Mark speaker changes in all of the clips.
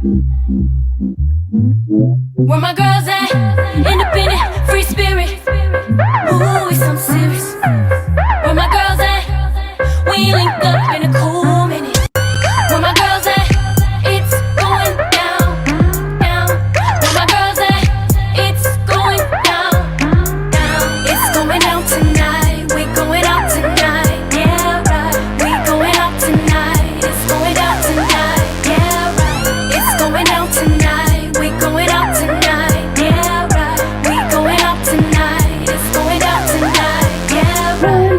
Speaker 1: Where my girls at? Independent, free spirit. Ooh, it's something serious. Where my girls at? We linked up in a cool minute. Where my girls at? It's going down, down. Where my girls at? It's going down, down. It's going down tonight. We going out tonight. Yeah, right. We going out tonight. It's going down tonight. Yeah, right. It's going down tonight. We going out tonight. Yeah, right. We going out tonight. It's going down tonight. Yeah, right.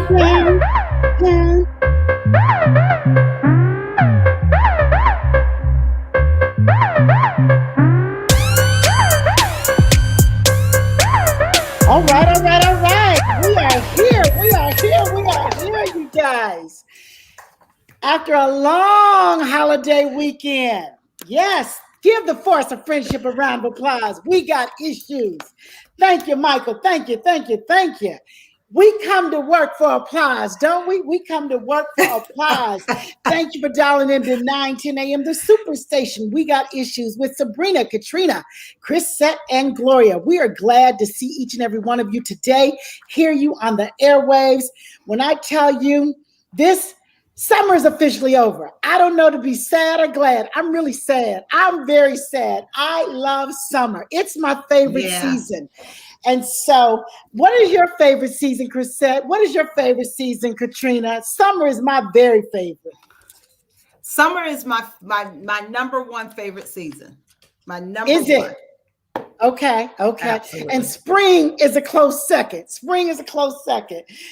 Speaker 2: All right. We are here, you guys. After a long holiday weekend. Yes, give the force of friendship a round of applause. We got issues. Thank you, Michael. Thank you. We come to work for applause, don't we? We come to work for applause. Thank you for dialing into 9:10 a.m. The Superstation. We got issues with Sabrina, Caterina, Crisette, and Gloria. We are glad to see each and every one of you today, hear you on the airwaves. When I tell you this summer is officially over, I don't know to be sad or glad. I'm really sad. I'm very sad. I love summer. It's my favorite season. And so, what is your favorite season, Crisette? What is your favorite season, Caterina? Summer is my very favorite.
Speaker 3: Summer is my number one favorite season. My number
Speaker 2: is
Speaker 3: one.
Speaker 2: It? Okay.
Speaker 3: Absolutely.
Speaker 2: And spring is a close second.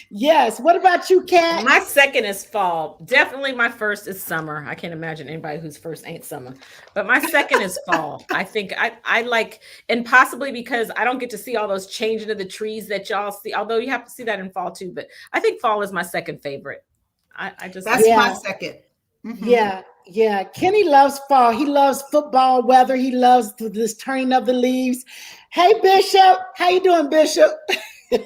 Speaker 2: Yes. What about you, Kat?
Speaker 4: My second is fall. Definitely my first is summer. I can't imagine anybody whose first ain't summer. But my second is fall. I think I like, and possibly because I don't get to see all those changing of the trees that y'all see, although you have to see that in fall too. But I think fall is my second favorite.
Speaker 3: That's my second.
Speaker 2: Mm-hmm. Yeah. Kenny loves fall. He loves football weather. He loves this turning of the leaves. Hey, Bishop. How you doing, Bishop? Hey,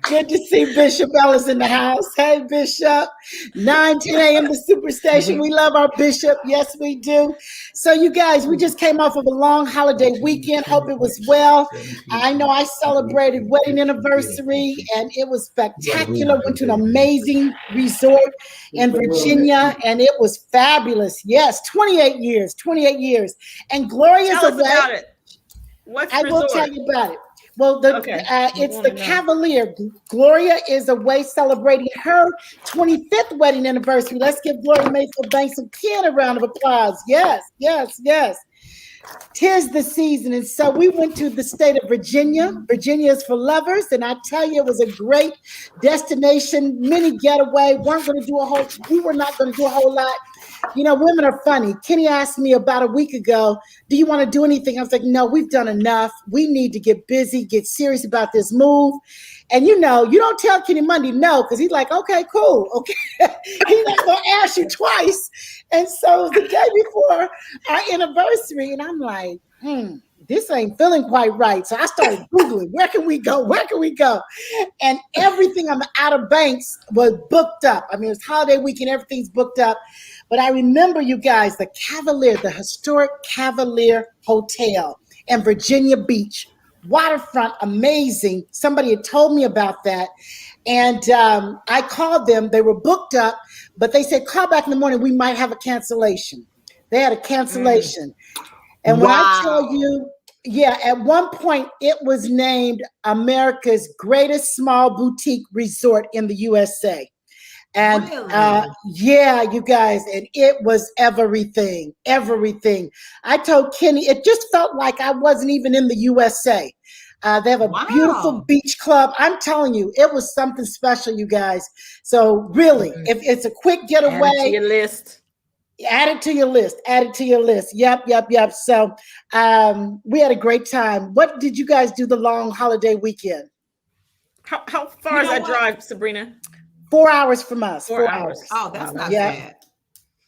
Speaker 2: good to see Bishop Ellis in the house. Hey, Bishop. 9:10 a.m. the Superstation. We love our Bishop. Yes, we do. So, you guys, we just came off of a long holiday weekend. Hope it was well. I know I celebrated wedding anniversary, and it was spectacular. Went to an amazing resort in Virginia, and it was fabulous. Yes, 28 years. And Gloria's
Speaker 4: Tell us
Speaker 2: away.
Speaker 4: about it.
Speaker 2: I will tell you about it. Well, it's the Cavalier. Gloria is away celebrating her 25th wedding anniversary. Let's give Gloria Mayfield Banks some a round of applause. Yes. 'Tis the season. And so we went to the state of Virginia. Virginia is for lovers. And I tell you, it was a great destination, mini getaway. We were not going to do a whole lot. You know, women are funny. Kenny asked me about a week ago, do you want to do anything? I was like, no, we've done enough. We need to get busy, get serious about this move. And you know, you don't tell Kenny Monday no, because he's like, okay, cool. Okay. He's not going to ask you twice. And so the day before our anniversary, and I'm like, this ain't feeling quite right. So I started Googling, where can we go? And everything on the Outer Banks was booked up. I mean, it's holiday weekend, everything's booked up. But I remember, you guys, the Cavalier, the historic Cavalier Hotel in Virginia Beach, waterfront, amazing. Somebody had told me about that. And I called them. They were booked up, but they said, call back in the morning. We might have a cancellation. They had a cancellation. And when I tell you, at one point, it was named America's greatest small boutique resort in the USA. And
Speaker 3: really?
Speaker 2: You guys, and it was everything. I told Kenny, it just felt like I wasn't even in the USA. They have a beautiful beach club. I'm telling you, it was something special, you guys. So really, if it's a quick getaway,
Speaker 4: add it to your list.
Speaker 2: Add it to your list. Yep. So we had a great time. What did you guys do the long holiday weekend?
Speaker 4: How far is that drive, Sabrina?
Speaker 2: 4 hours from us.
Speaker 4: 4 hours.
Speaker 3: Oh, that's not bad.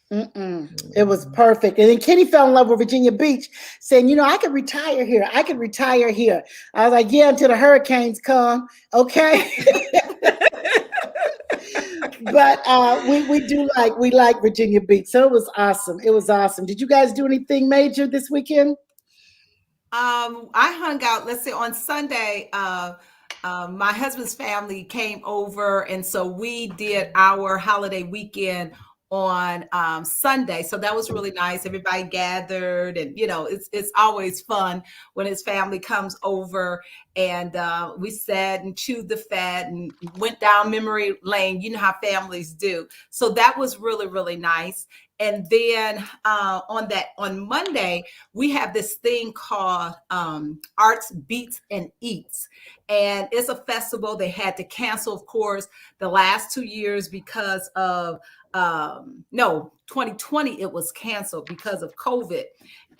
Speaker 2: It was perfect. And then Kenny fell in love with Virginia Beach, saying, I could retire here. I was like, yeah, until the hurricanes come. Okay. But we like Virginia Beach. So it was awesome. It was awesome. Did you guys do anything major this weekend?
Speaker 3: I hung out, let's say on Sunday, my husband's family came over, and so we did our holiday weekend on Sunday. So that was really nice. Everybody gathered, and it's always fun when his family comes over, and we sat and chewed the fat and went down memory lane. You know how families do. So that was really, really nice. And then on Monday, we have this thing called Arts, Beats, and Eats. And it's a festival. They had to cancel, of course, the last 2 years because of, 2020, it was canceled because of COVID.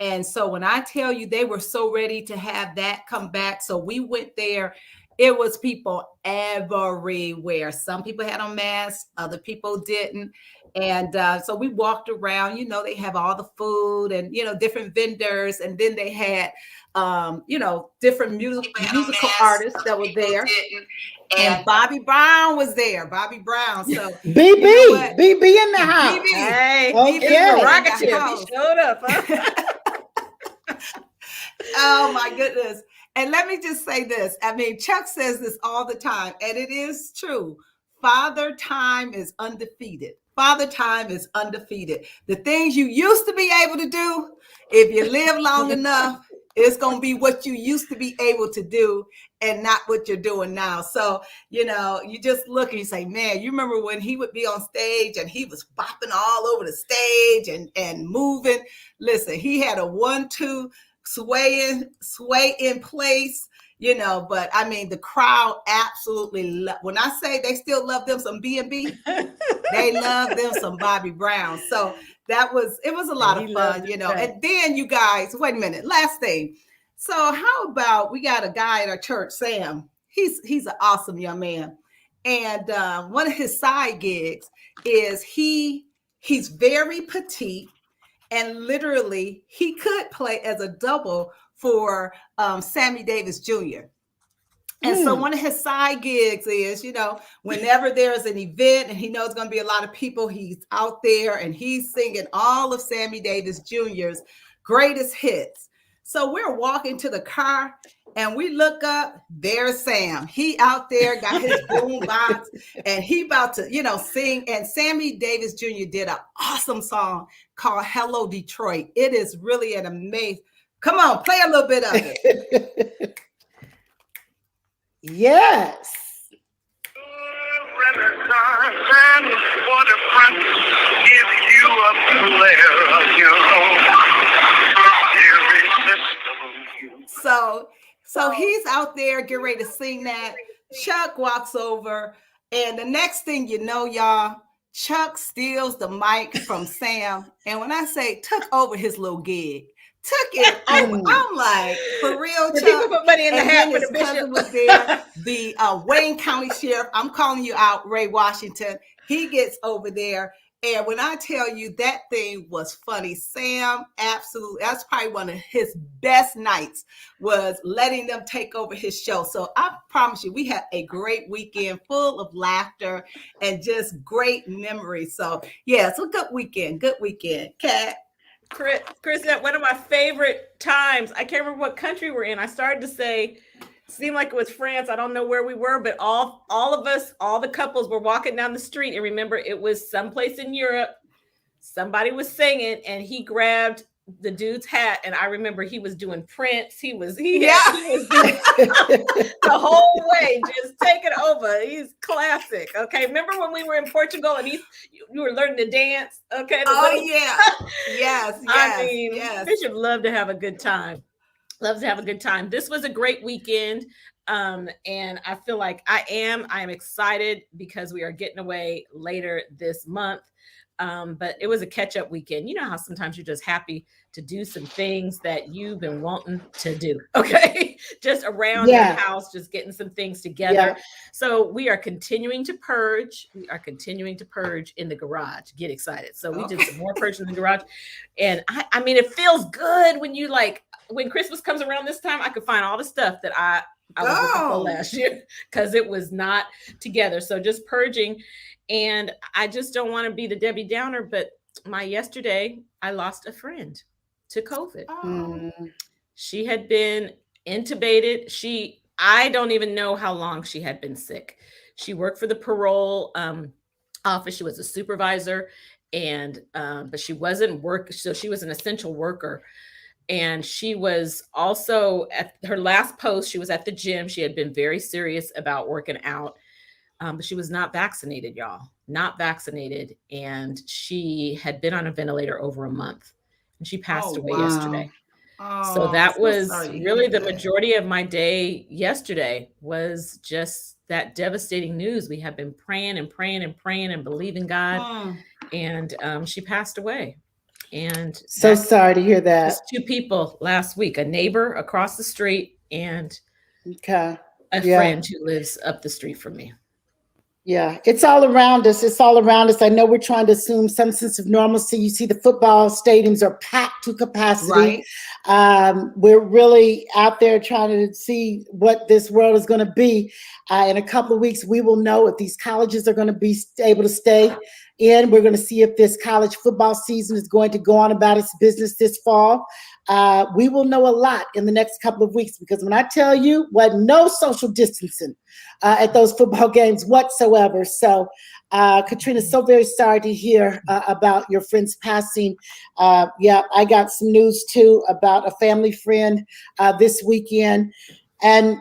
Speaker 3: And so when I tell you, they were so ready to have that come back. So we went there. It was people everywhere. Some people had on masks, other people didn't. And so we walked around, they have all the food and, different vendors. And then they had, different musical artists that were there. And Bobby Brown was there. Bobby Brown. So
Speaker 2: BB in the house.
Speaker 3: BB.
Speaker 4: Hey,
Speaker 2: okay.
Speaker 4: Rocket ship. He showed up. Huh?
Speaker 3: Oh my goodness. And let me just say this. I mean, Chuck says this all the time, and it is true. Father Time is undefeated. Father Time is undefeated. The things you used to be able to do, if you live long enough, it's going to be what you used to be able to do and not what you're doing now. So, you just look and you say, man, you remember when he would be on stage and he was bopping all over the stage and moving. Listen, he had a 1-2 sway in place, but I mean, the crowd absolutely when I say they still love them some B&B, they love them some Bobby Brown. So it was a lot of fun, and then you guys, wait a minute, last thing. So how about we got a guy at our church, Sam, he's an awesome young man. And one of his side gigs is he's very petite. And literally, he could play as a double for Sammy Davis Jr. And so one of his side gigs is, whenever there's an event and he knows going to be a lot of people, he's out there and he's singing all of Sammy Davis Jr.'s greatest hits. So we're walking to the car and we look up, there's Sam. He out there got his boom box and he about to, sing. And Sammy Davis Jr. did an awesome song called Hello Detroit. It is really an amazing. Come on, play a little bit of it.
Speaker 2: Yes.
Speaker 3: So he's out there getting ready to sing that. Chuck walks over, and the next thing you know, y'all, Chuck steals the mic from Sam. And when I say took over his little gig, took it over. I'm like, for real, Chuck.
Speaker 4: People put money in the hat for the
Speaker 3: bishop
Speaker 4: bishop.
Speaker 3: Was there. The Wayne County Sheriff, I'm calling you out, Ray Washington. He gets over there. And when I tell you that thing was funny, Sam, absolutely, that's probably one of his best nights, was letting them take over his show. So I promise you, we had a great weekend full of laughter and just great memories. So yeah, it's a good weekend. Kat.
Speaker 4: Crisette, one of my favorite times, I can't remember what country we're in. I started to say, seemed like it was France. I don't know where we were, but all of us, all the couples were walking down the street. And remember, it was someplace in Europe. Somebody was singing and he grabbed the dude's hat. And I remember he was doing Prince. He was doing the whole way, just taking over. He's classic. Okay. Remember when we were in Portugal and you were learning to dance? Okay.
Speaker 3: Yes.
Speaker 4: I mean, Bishop loved to have a good time. Loves to have a good time. This was a great weekend. And I feel like I am excited because we are getting away later this month. But it was a catch-up weekend. You know how sometimes you're just happy to do some things that you've been wanting to do. Okay. Just around your house, just getting some things together. Yeah. So we are continuing to purge. We are continuing to purge in the garage. Get excited. So we did some more purging in the garage. And I mean, it feels good when you when Christmas comes around this time, I could find all the stuff that I was looking for last year because it was not together. So just purging. And I just don't want to be the Debbie Downer, but yesterday I lost a friend to COVID. She had been intubated. I don't even know how long she had been sick. She worked for the parole office. She was a supervisor, and but she wasn't so she was an essential worker. And she was also at her last post. She was at the gym. She had been very serious about working out, but she was not vaccinated, y'all. Not vaccinated, and she had been on a ventilator over a month, and she passed away yesterday. So that was really the majority of my day yesterday, was just that devastating news. We have been praying and praying and praying and believing God, and she passed away. And
Speaker 2: so sorry to hear that.
Speaker 4: Just 2 people last week, a neighbor across the street and a friend who lives up the street from me.
Speaker 2: Yeah, it's all around us. It's all around us. I know we're trying to assume some sense of normalcy. You see the football stadiums are packed to capacity. Right. We're really out there trying to see what this world is going to be. In a couple of weeks, we will know if these colleges are going to be able to stay in. We're going to see if this college football season is going to go on about its business this fall. We will know a lot in the next couple of weeks, because when I tell you, no social distancing at those football games whatsoever. So, Caterina, so very sorry to hear about your friend's passing. I got some news too about a family friend this weekend, and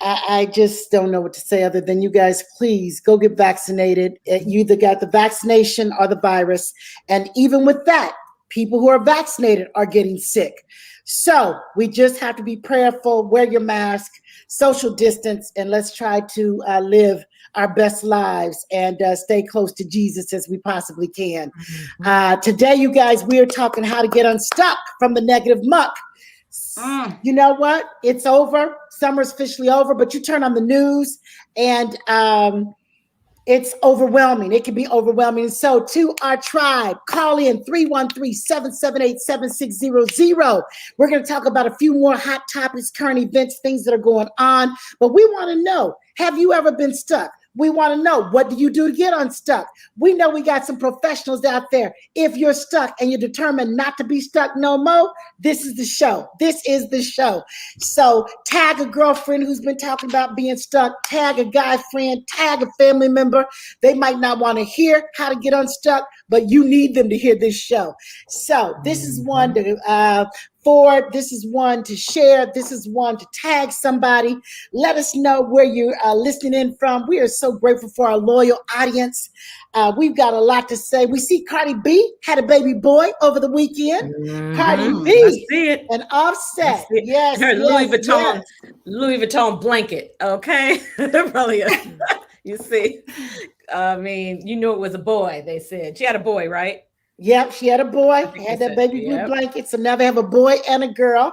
Speaker 2: I just don't know what to say other than, you guys, please go get vaccinated. You either got the vaccination or the virus, and even with that, people who are vaccinated are getting sick. So we just have to be prayerful, wear your mask, social distance, and let's try to live our best lives and stay close to Jesus as we possibly can. Today, you guys, we are talking how to get unstuck from the negative muck. You know what? It's over. Summer's officially over, but you turn on the news and it's overwhelming. It can be overwhelming. So to our tribe, call in 313-778-7600. We're going to talk about a few more hot topics, current events, things that are going on. But we want to know, have you ever been stuck? We want to know, what do you do to get unstuck? We know we got some professionals out there. If you're stuck and you're determined not to be stuck no more, this is the show. This is the show. So tag a girlfriend who's been talking about being stuck, tag a guy friend, tag a family member. They might not want to hear how to get unstuck, but you need them to hear this show. So this is one to forward. This is one to share. This is one to tag somebody. Let us know where you're listening in from. We are so grateful for our loyal audience. We've got a lot to say. We see Cardi B had a baby boy over the weekend. Cardi B,
Speaker 4: I see it.
Speaker 2: and Offset. Yes,
Speaker 4: her Louis Vuitton,
Speaker 2: yes.
Speaker 4: Louis Vuitton blanket. Okay, probably. You see, I mean, you knew it was a boy. They said she had a boy, right?
Speaker 2: Yep, she had a boy, had that baby blue blanket. So now they have a boy and a girl.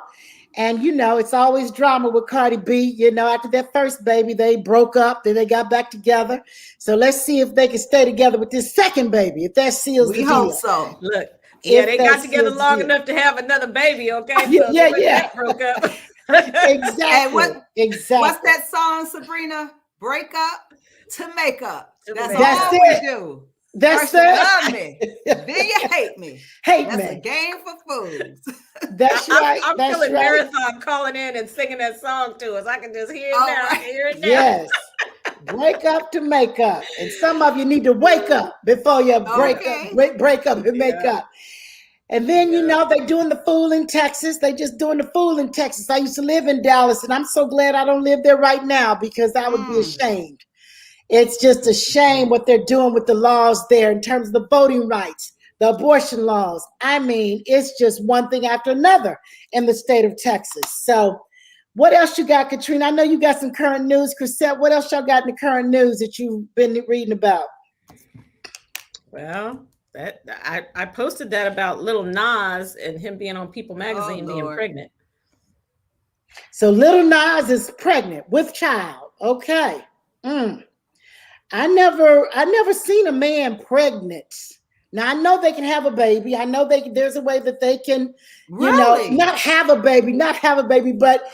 Speaker 2: And, you know, it's always drama with Cardi B. You know, after that first baby, they broke up. Then they got back together. So let's see if they can stay together with this second baby, if that seals the deal.
Speaker 3: We hope so.
Speaker 4: Look, they got together long enough to have another baby, okay? So
Speaker 2: yeah.
Speaker 4: Broke up.
Speaker 2: Exactly.
Speaker 3: Exactly. What's that song, Sabrina? Break up to make up. That's all
Speaker 2: it.
Speaker 3: We do.
Speaker 2: That's
Speaker 3: it. Love me. Then you hate me.
Speaker 2: That's
Speaker 3: a game for fools.
Speaker 2: That's right.
Speaker 4: I'm feeling Marathon calling in and singing that song to us. I can just hear it now.
Speaker 3: Right.
Speaker 4: I can hear it now.
Speaker 2: Yes. Break up to make up. And some of you need to wake up before you break up and make up. And then, you know, they're doing the fool in Texas. They just doing the fool in Texas. I used to live in Dallas, and I'm so glad I don't live there right now, because I would be ashamed. It's just a shame what they're doing with the laws there in terms of the voting rights, the abortion laws. I mean, it's just one thing after another in the state of Texas. So what else you got, Caterina? I know you got some current news. Crisette, what else y'all got in the current news that you've been reading about?
Speaker 4: Well, I posted that about Lil Nas and him being on People Magazine being pregnant.
Speaker 2: So Lil Nas is pregnant with child. Okay. I never seen a man pregnant Now I know they can have a baby. I know there's a way that they can,
Speaker 3: Really?
Speaker 2: not have a baby, but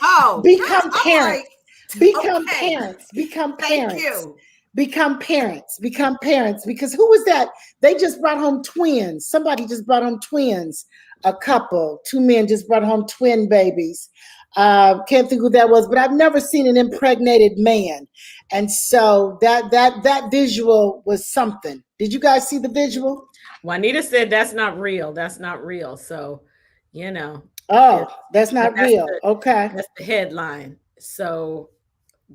Speaker 2: become parents. Become parents. Become
Speaker 3: Thank
Speaker 2: parents.
Speaker 3: you.
Speaker 2: Become parents. Become parents. Because who was that? They just brought home twins. Somebody just brought home twins. A couple, 2 men just brought home twin babies. Can't think who that was, but I've never seen an impregnated man. And so that visual was something. Did you guys see the visual?
Speaker 4: Juanita said that's not real. That's not real. So, you know.
Speaker 2: Oh, that's not real. Okay.
Speaker 4: That's the headline. So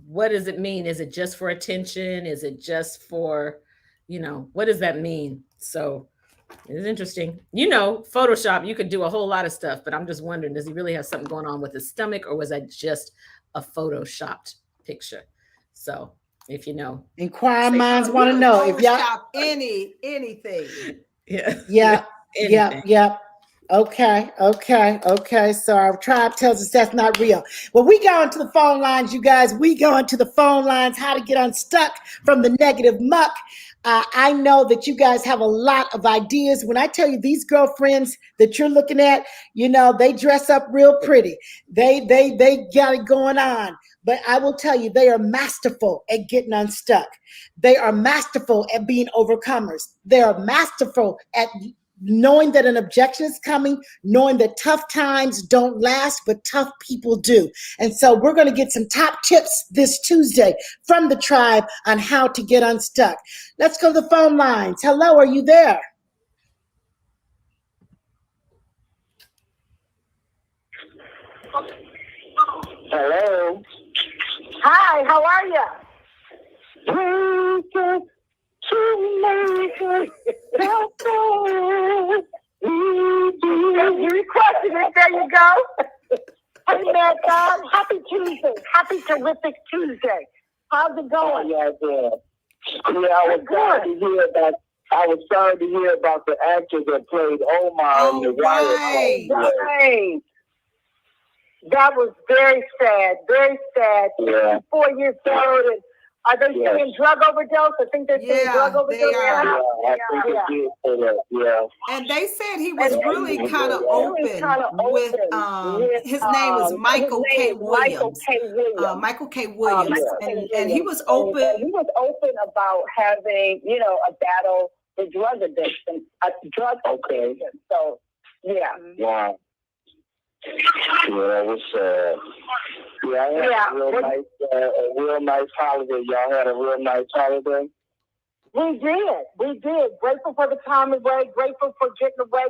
Speaker 4: what does it mean? Is it just for attention? Is it just for, what does that mean? So it's interesting. Photoshop, you could do a whole lot of stuff, but I'm just wondering, does he really have something going on with his stomach, or was that just a photoshopped picture? So if you know,
Speaker 2: inquiring minds want to know if y'all
Speaker 3: anything.
Speaker 2: Yeah. Okay. So our tribe tells us that's not real. Well, we go into the phone lines, you guys. We go into the phone lines, how to get unstuck from the negative muck. I know that you guys have a lot of ideas. When I tell you these girlfriends that you're looking at, they dress up real pretty. They got it going on. But I will tell you, they are masterful at getting unstuck. They are masterful at being overcomers. They are masterful at knowing that an objection is coming, knowing that tough times don't last, but tough people do. And so we're going to get some top tips this Tuesday from the tribe on how to get unstuck. Let's go to the phone lines. Hello, are you there?
Speaker 5: Hello.
Speaker 6: Hi, how are you? You requested it. There you go. Hey, man, happy Tuesday. Happy terrific Tuesday. How's it going?
Speaker 5: Yeah, I was sorry to hear about the actor that played Omar in the Wire.
Speaker 6: Right. That was very sad. Very sad.
Speaker 5: Yeah.
Speaker 6: 4 years old. And are they saying drug overdose? I think they're saying drug overdose.
Speaker 3: They are.
Speaker 5: Yeah, I think they did say that. Yeah.
Speaker 3: And they said he was really kind of open with his name was Michael K. Williams. Michael K. Williams. And he was open.
Speaker 6: He was open about having, a battle with drug addiction. So, yeah.
Speaker 5: Wow. Yeah, it was I had a real nice holiday. Y'all had a real nice holiday?
Speaker 6: We did. Grateful for the time away, grateful for getting away,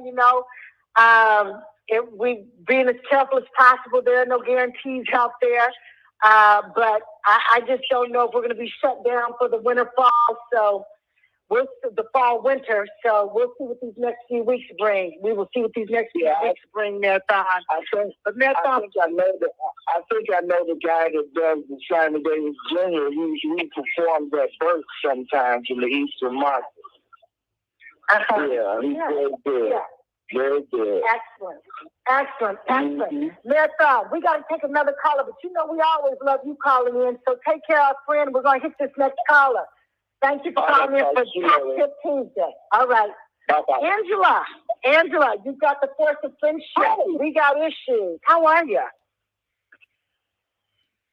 Speaker 6: we being as careful as possible. There are no guarantees out there. But I just don't know if we're going to be shut down for the winter, fall. So the fall, winter. So we'll see what these next few weeks bring. We will see what these next few weeks bring, Marathon.
Speaker 5: I think I know the guy that does the Simon Davis Jr. He performs at Burke sometimes in the Eastern Market. Yeah, he's very good. Yeah. Very good.
Speaker 6: Excellent. Marathon, we got to take another caller, but we always love you calling in. So take care, our friend. We're going to hit this next caller. Thank you for calling in for Top Tip Tuesday. All right. Bye-bye. Angela, you got the force of friendship. We got issues. How are you?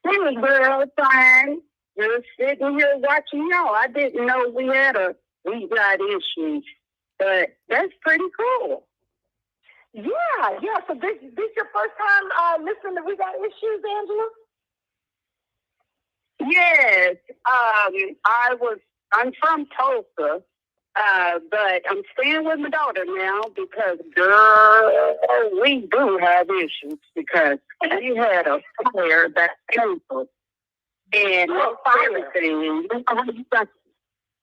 Speaker 7: Hey, girl, fine. Just sitting here watching y'all. I didn't know we got issues, but that's pretty cool.
Speaker 6: Yeah. So this your first time listening to We Got Issues, Angela?
Speaker 7: Yes. I'm from Tulsa, but I'm staying with my daughter now because, girl, we do have issues because we had a fire that canceled. And everything,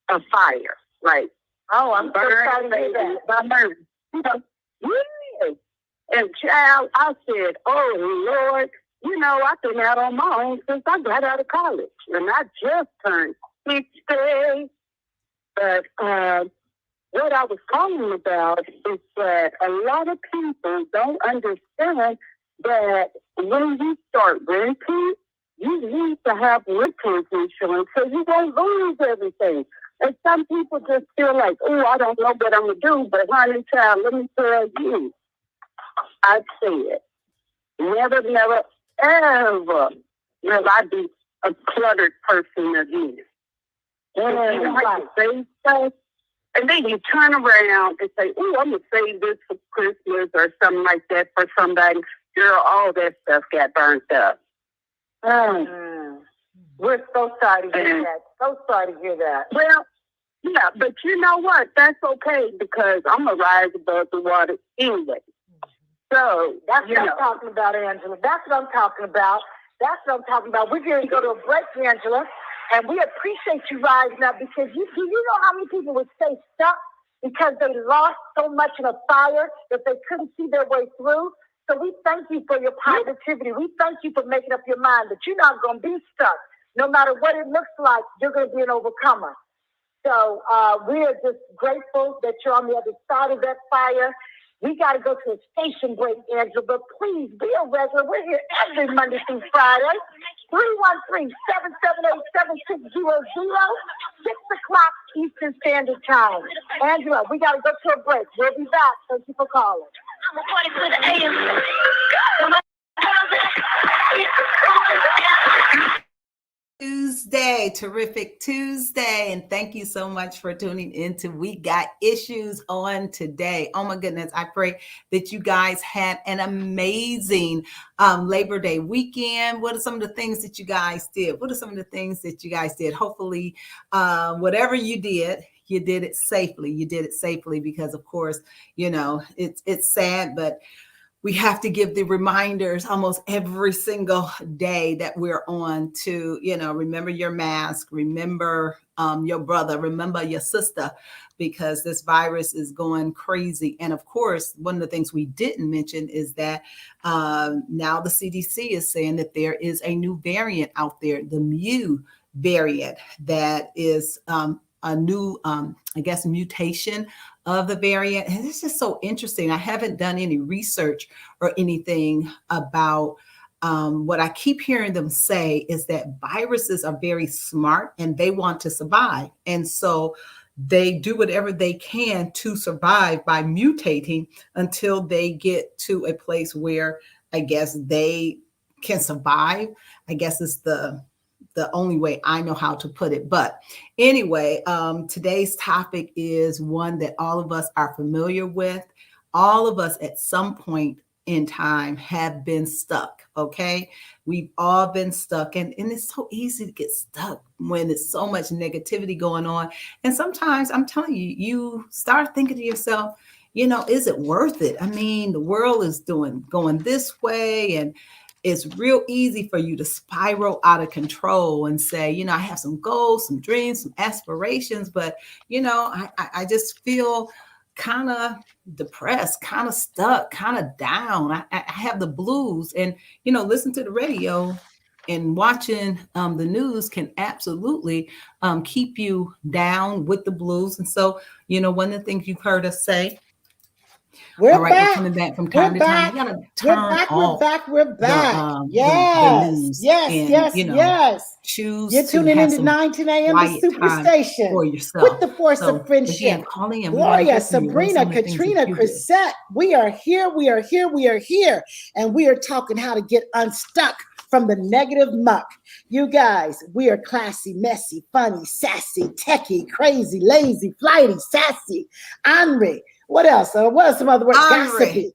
Speaker 7: a fire, like,
Speaker 6: I'm so sorry to hear that.
Speaker 7: Yes. And child, I said, oh, Lord, I've been out on my own since I got out of college. And I just turned 60. But what I was calling about is that a lot of people don't understand that when you start renting, you need to have renters insurance so you won't lose everything. And some people just feel like, oh, I don't know what I'm going to do. But honey, child, let me tell you, I said, never, never, ever will I be a cluttered person again. And you might say stuff, and then you turn around and say, oh, I'm going to save this for Christmas or something like that for somebody. Girl, all that stuff got burnt up.
Speaker 6: We're so sorry to hear that. So sorry to hear that.
Speaker 7: Well, yeah, but you know what? That's okay because I'm going to rise above the water anyway. So,
Speaker 6: that's what I'm talking about, Angela. That's what I'm talking about. That's what I'm talking about. We're going to go to a break, Angela. And we appreciate you rising up because you know how many people would stay stuck because they lost so much in a fire that they couldn't see their way through. So we thank you for your positivity. We thank you for making up your mind that you're not going to be stuck. No matter what it looks like, you're going to be an overcomer. So we are just grateful that you're on the other side of that fire. We got to go to a station break, Angela, but please be a regular. We're here every Monday through Friday. 313-778-7600, 6 o'clock Eastern Standard Time. Angela, we got to go to a break. We'll be back. Thank you for calling.
Speaker 3: Tuesday, terrific Tuesday, and thank you so much for tuning into We Got Issues on today. Oh my goodness, I pray that you guys had an amazing Labor Day weekend. What are some of the things that you guys did? Hopefully, whatever you did it safely. You did it safely because, of course, it's sad, but we have to give the reminders almost every single day that we're on to, remember your mask, remember your brother, remember your sister, because this virus is going crazy. And of course, one of the things we didn't mention is that now the CDC is saying that there is a new variant out there, the Mu variant, that is a new, mutation of the variant. And it's just so interesting. I haven't done any research or anything about what I keep hearing them say is that viruses are very smart and they want to survive. And so they do whatever they can to survive by mutating until they get to a place where I guess they can survive. I guess it's the only way I know how to put it. But anyway, today's topic is one that all of us are familiar with. All of us at some point in time have been stuck. Okay. We've all been stuck, and it's so easy to get stuck when there's so much negativity going on. And sometimes I'm telling you, you start thinking to yourself, is it worth it? I mean, the world is going this way, and it's real easy for you to spiral out of control and say, I have some goals, some dreams, some aspirations, but, I just feel kind of depressed, kind of stuck, kind of down. I have the blues, and, listen to the radio and watching the news can absolutely keep you down with the blues. And so, one of the things you've heard us say,
Speaker 2: We're
Speaker 3: we're coming back from time to time. You gotta turn off
Speaker 2: We're back.
Speaker 3: The news
Speaker 2: Yes.
Speaker 3: Choose.
Speaker 2: You're tuning into 9:10 a.m. to Superstation
Speaker 3: for yourself
Speaker 2: with the force of friendship.
Speaker 3: Again, calling in.
Speaker 2: Gloria, Sabrina, Caterina, Crisette. We are here. And we are talking how to get unstuck from the negative muck. You guys, we are classy, messy, funny, sassy, techie, crazy, lazy, flighty, sassy, ornery. What else? What are some other words? Gossipy.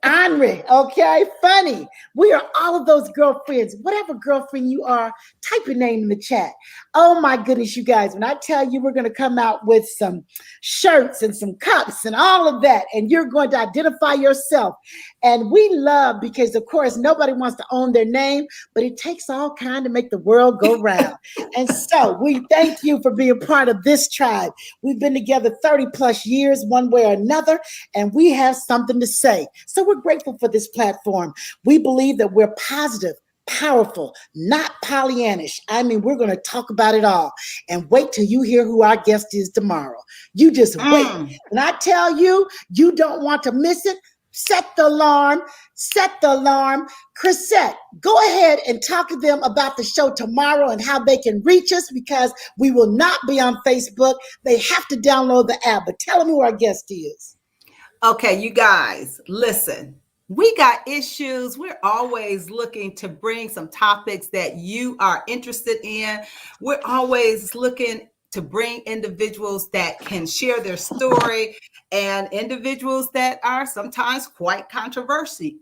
Speaker 2: Ornery, okay? Funny. We are all of those girlfriends. Whatever girlfriend you are, type your name in the chat. Oh my goodness, you guys. When I tell you we're going to come out with some shirts and some cups and all of that, and you're going to identify yourself. And we love, because of course, nobody wants to own their name, but it takes all kind to make the world go round. And so we thank you for being part of this tribe. We've been together 30 plus years, one way or another, and we have something to say. So we're grateful for this platform. We believe that we're positive, powerful, not Pollyannish. I mean, we're going to talk about it all, and wait till you hear who our guest is tomorrow. You just wait. And I tell you, you don't want to miss it. set the alarm, set the alarm. Crisette, go ahead and talk to them about the show tomorrow and how they can reach us, because we will not be on Facebook. They have to download the app. But tell them who our guest is.
Speaker 3: Okay, you guys, listen. We got issues. We're always looking to bring some topics that you are interested in. We're always looking to bring individuals that can share their story, and individuals that are sometimes quite controversial.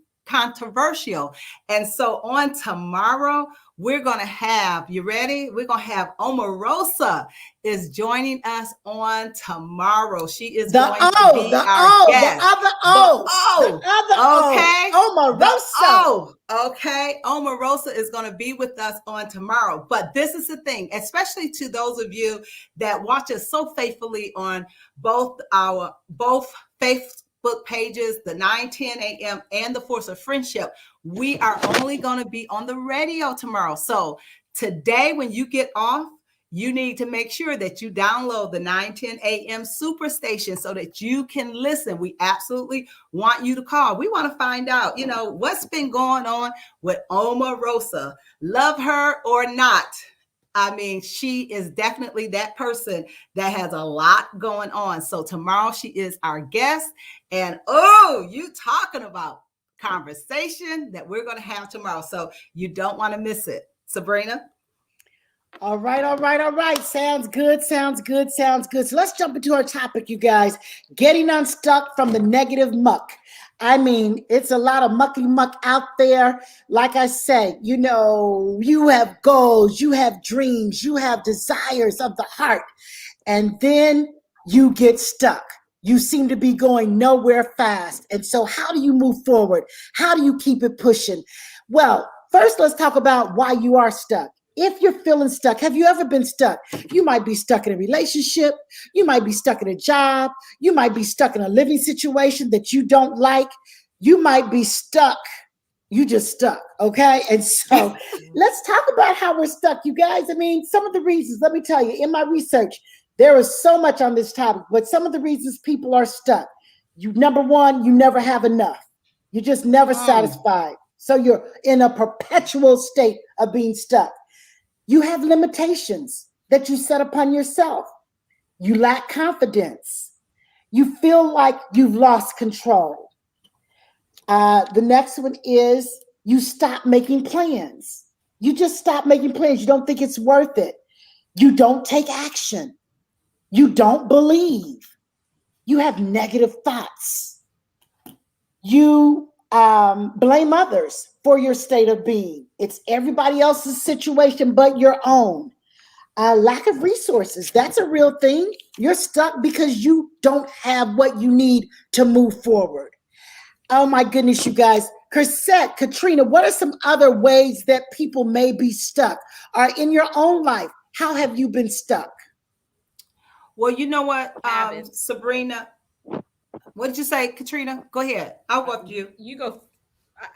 Speaker 3: And so on tomorrow, we're going to have, you ready? We're going to have Omarosa is joining us on tomorrow. She is going to be our guest.
Speaker 2: The other O.
Speaker 3: Okay.
Speaker 2: Omarosa.
Speaker 3: Okay. Omarosa is going to be with us on tomorrow. But this is the thing, especially to those of you that watch us so faithfully on both Facebook pages, the 9:10 a.m. and the Force of Friendship. We are only going to be on the radio tomorrow. So today, when you get off, you need to make sure that you download the 9:10 a.m. Superstation so that you can listen. We absolutely want you to call. We want to find out, what's been going on with Omarosa. Love her or not, I mean, she is definitely that person that has a lot going on. So tomorrow she is our guest. And you talking about conversation that we're going to have tomorrow. So you don't want to miss it. Sabrina?
Speaker 2: All right. Sounds good. So let's jump into our topic, you guys. Getting unstuck from the negative muck. I mean, it's a lot of mucky muck out there. Like I say, you have goals, you have dreams, you have desires of the heart, and then you get stuck. You seem to be going nowhere fast. And so how do you move forward? How do you keep it pushing? Well, first, let's talk about why you are stuck. If you're feeling stuck, have you ever been stuck? You might be stuck in a relationship. You might be stuck in a job. You might be stuck in a living situation that you don't like. You might be stuck. You just stuck, okay? And so let's talk about how we're stuck, you guys. I mean, some of the reasons, let me tell you, in my research, there is so much on this topic, but some of the reasons people are stuck. Number one, you never have enough. You're just never satisfied. So you're in a perpetual state of being stuck. You have limitations that you set upon yourself. You lack confidence. You feel like you've lost control. The next one is you stop making plans. You just stop making plans. You don't think it's worth it. You don't take action. You don't believe. You have negative thoughts. You blame others for your state of being. It's everybody else's situation but your own. Lack of resources. That's a real thing. You're stuck because you don't have what you need to move forward. Oh my goodness, you guys. Crisette, Caterina, what are some other ways that people may be stuck? Or in your own life, how have you been stuck?
Speaker 3: Well, you know what, Sabrina, what did you say, Caterina? Go ahead. I'll walk you.
Speaker 4: You go.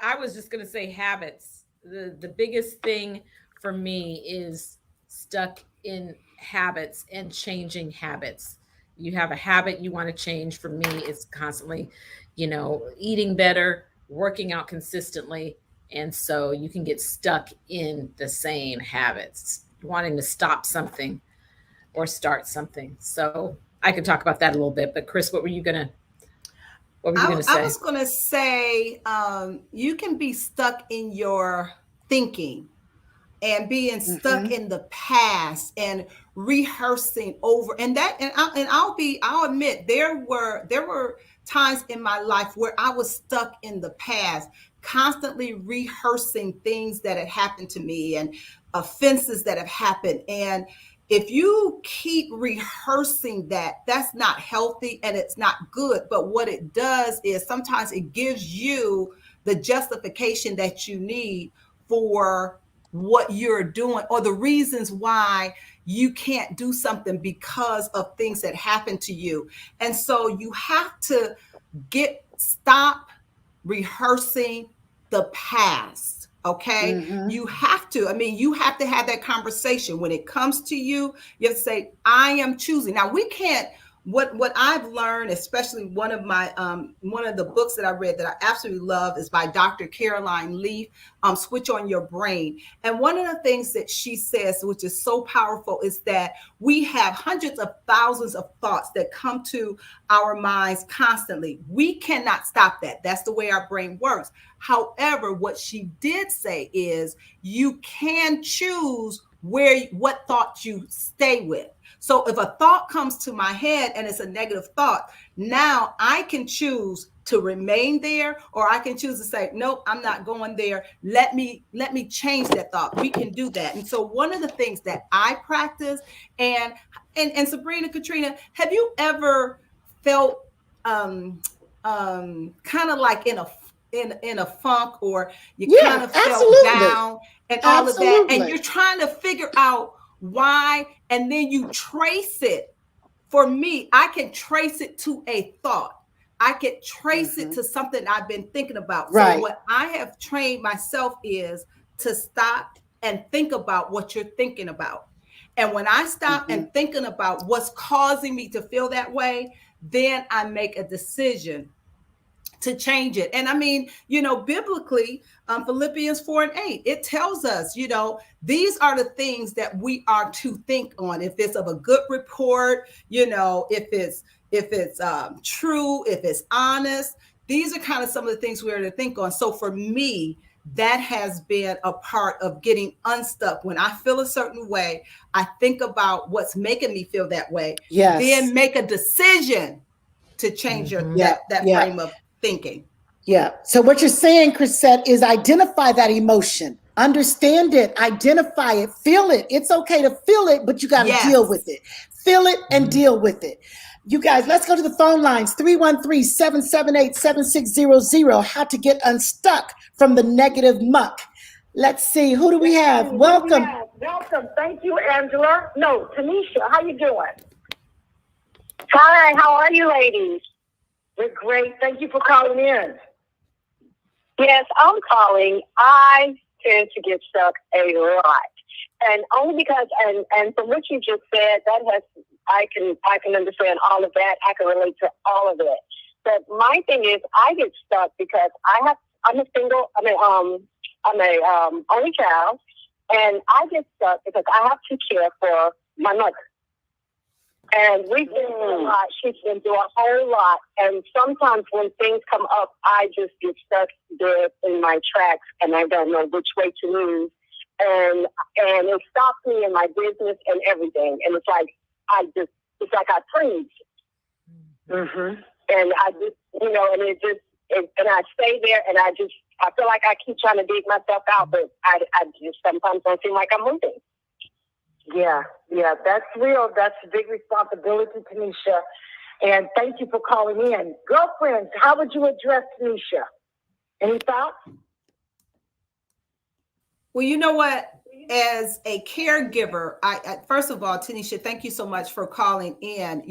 Speaker 4: I was just going to say habits. The biggest thing for me is stuck in habits and changing habits. You have a habit you want to change. For me, it's constantly, eating better, working out consistently. And so you can get stuck in the same habits, wanting to stop something or start something. So I could talk about that a little bit, but Chris, what were you going to say?
Speaker 3: I was going to say, you can be stuck in your thinking and being stuck in the past and rehearsing over. I'll admit there were times in my life where I was stuck in the past, constantly rehearsing things that had happened to me and offenses that have happened. And if you keep rehearsing that, that's not healthy and it's not good. But what it does is sometimes it gives you the justification that you need for what you're doing or the reasons why you can't do something because of things that happen to you. And so you have to stop rehearsing the past. Okay. You have to have that conversation when it comes to you. You have to say, I am choosing. Now we can't what I've learned, especially one of the books that I read that I absolutely love is by Dr. Caroline Leaf, Switch on Your Brain. And one of the things that she says, which is so powerful, is that we have hundreds of thousands of thoughts that come to our minds constantly. We cannot stop that. That's the way our brain works. However, what she did say is you can choose what thoughts you stay with. So if a thought comes to my head and it's a negative thought, now I can choose to remain there, or I can choose to say, nope, I'm not going there. Let me change that thought. We can do that. And so one of the things that I practice, and Sabrina, Caterina, have you ever felt kind of like in a funk, or you kind of felt down and all of that, and you're trying to figure out why, and then you trace it? For me, I can trace it to a thought. I can trace it to something I've been thinking about.
Speaker 2: Right.
Speaker 3: So what I have trained myself is to stop and think about what you're thinking about. And when I stop and thinking about what's causing me to feel that way, then I make a decision to change it. And I mean, biblically, Philippians 4:8, it tells us, these are the things that we are to think on. If it's of a good report, if it's true, if it's honest, these are kind of some of the things we are to think on. So for me, that has been a part of getting unstuck. When I feel a certain way, I think about what's making me feel that way.
Speaker 2: Yes.
Speaker 3: Then make a decision to change that frame of thinking.
Speaker 2: Yeah. So what you're saying, Crisette, is identify that emotion, understand it, identify it, feel it. It's okay to feel it, but you got to deal with it. Feel it and deal with it. You guys, let's go to the phone lines. 313-778-7600. How to get unstuck from the negative muck. Let's see. Who do we have? Welcome.
Speaker 6: Welcome. Thank you, Angela. No, Tanisha. How you doing? Hi. How are you, ladies? We're great. Thank you for calling in. Yes, I'm calling. I tend to get stuck a lot. And only because, and from what you just said, I can understand all of that. I can relate to all of it. But my thing is, I get stuck because I'm a only child, and I get stuck because I have to care for my mother. And we've been through a lot. She's been through a whole lot. And sometimes when things come up, I just get stuck there in my tracks, and I don't know which way to move. And it stops me in my business and everything. And it's like I freeze. And I just, and and I stay there, and I feel like I keep trying to dig myself out, but I just sometimes don't seem like I'm moving. Yeah, that's real. That's a big responsibility, Tanisha. And thank you for calling in. Girlfriends, how would you address Tanisha? Any thoughts?
Speaker 3: Well, you know what? As a caregiver, I first of all, Tanisha, thank you so much for calling in.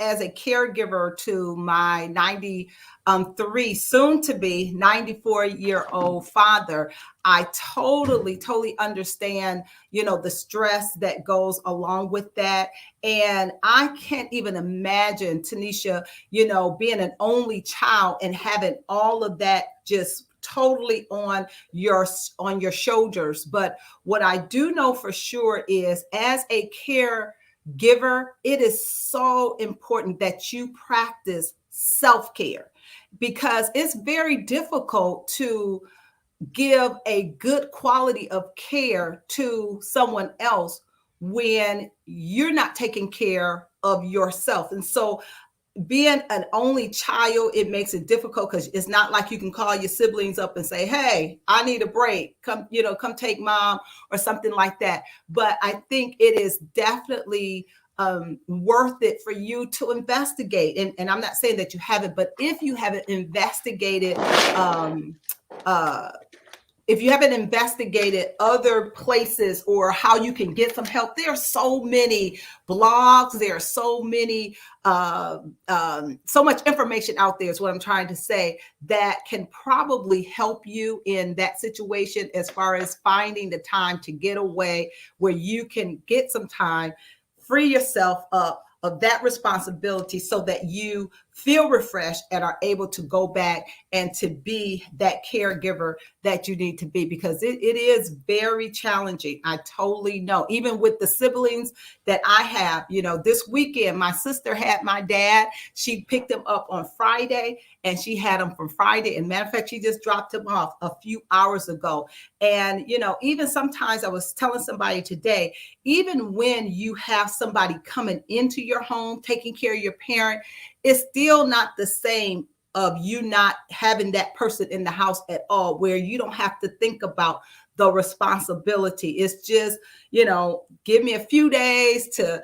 Speaker 3: As a caregiver to my 93, soon to be 94-year-old father, I totally understand, the stress that goes along with that. And I can't even imagine, Tanisha, being an only child and having all of that just totally on your shoulders. But what I do know for sure is, as a caregiver, it is so important that you practice self-care, because it's very difficult to give a good quality of care to someone else when you're not taking care of yourself. And so being an only child, it makes it difficult, because it's not like you can call your siblings up and say, hey, I need a break. Come take mom, or something like that. But I think it is definitely worth it for you to investigate. And I'm not saying that you haven't, but if you haven't investigated, other places or how you can get some help, there are so many blogs, there are so many, so much information out there is what I'm trying to say, that can probably help you in that situation, as far as finding the time to get away, where you can get some time, free yourself up, of that responsibility so that you feel refreshed and are able to go back and to be that caregiver that you need to be, because it is very challenging. I totally know. Even with the siblings that I have, this weekend, my sister had my dad. She picked him up on Friday and she had him from Friday. And matter of fact, she just dropped him off a few hours ago. And, even sometimes I was telling somebody today, even when you have somebody coming into your home, taking care of your parent, it's still not the same of you not having that person in the house at all, where you don't have to think about the responsibility. It's just, give me a few days to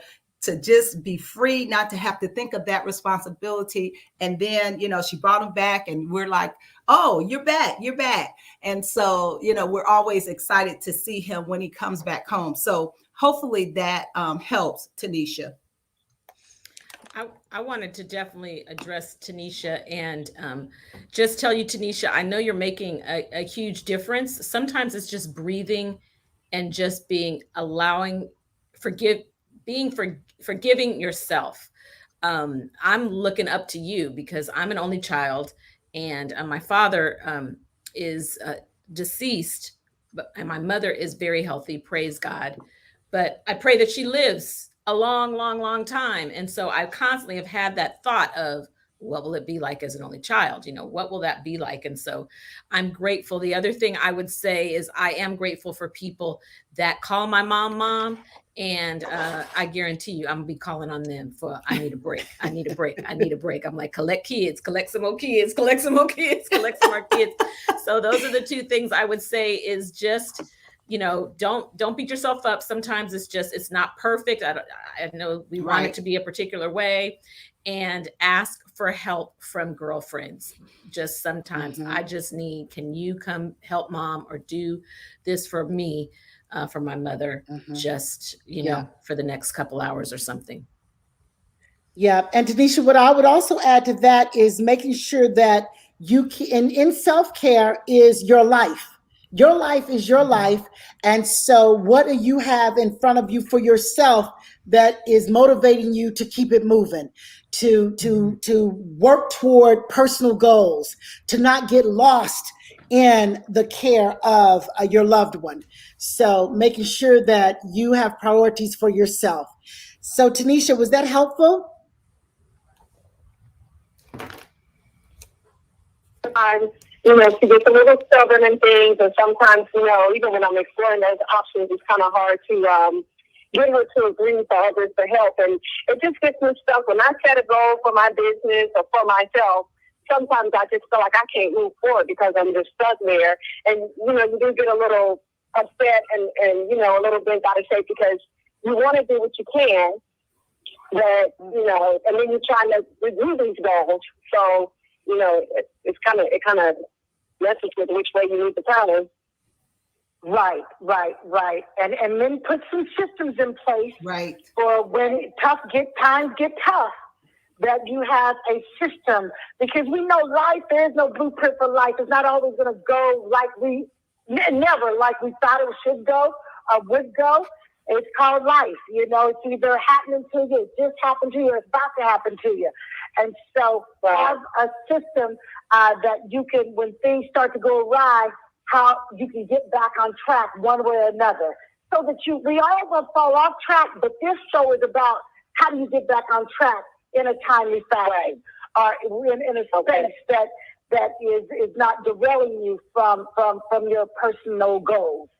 Speaker 3: just be free, not to have to think of that responsibility. And then, she brought him back and we're like, oh, you're back. And so, we're always excited to see him when he comes back home. So hopefully that helps, Tanisha.
Speaker 4: I wanted to definitely address Tanisha and just tell you, Tanisha, I know you're making a huge difference. Sometimes it's just breathing and just forgiving yourself. I'm looking up to you because I'm an only child, and my father is deceased, and my mother is very healthy, praise God. But I pray that she lives a long, long, long time. And so I constantly have had that thought of, what will it be like as an only child? What will that be like? And so I'm grateful. The other thing I would say is I am grateful for people that call my mom. And I guarantee you, I'm gonna be calling on them for, I need a break. I'm like, collect some more kids. So those are the two things I would say is just, don't beat yourself up. Sometimes it's not perfect. I know we want it to be a particular way, and ask for help from girlfriends. Just sometimes I just need, can you come help mom or do this for me, for my mother, just, for the next couple hours or something.
Speaker 2: Yeah. And Tanisha, what I would also add to that is making sure that you can, in self-care is your life. Your life is your life. And so what do you have in front of you for yourself that is motivating you to keep it moving, to work toward personal goals, to not get lost in the care of your loved one. So making sure that you have priorities for yourself. So Tanisha, was that helpful?
Speaker 7: She gets a little stubborn and things, and sometimes, even when I'm exploring those options, it's kind of hard to get her to agree for others to help. And it just gets me stuck. When I set a goal for my business or for myself, sometimes I just feel like I can't move forward because I'm just stuck there. And, you do get a little upset and a little bit out of shape because you want to do what you can, but, and then you're trying to do these goals. So, it kind of messes with which way you need to turn.
Speaker 6: Right. And then put some systems in place for when times get tough, that you have a system, because we know there is no blueprint for life. It's not always going to go never like we thought it should go or would go. It's called life. It's either happening to you, it just happened to you, or it's about to happen to you. And so have a system that you can, when things start to go awry, how you can get back on track one way or another. So that we all will fall off track, but this show is about how do you get back on track in a timely fashion, or in a space that is not derailing you from your personal goals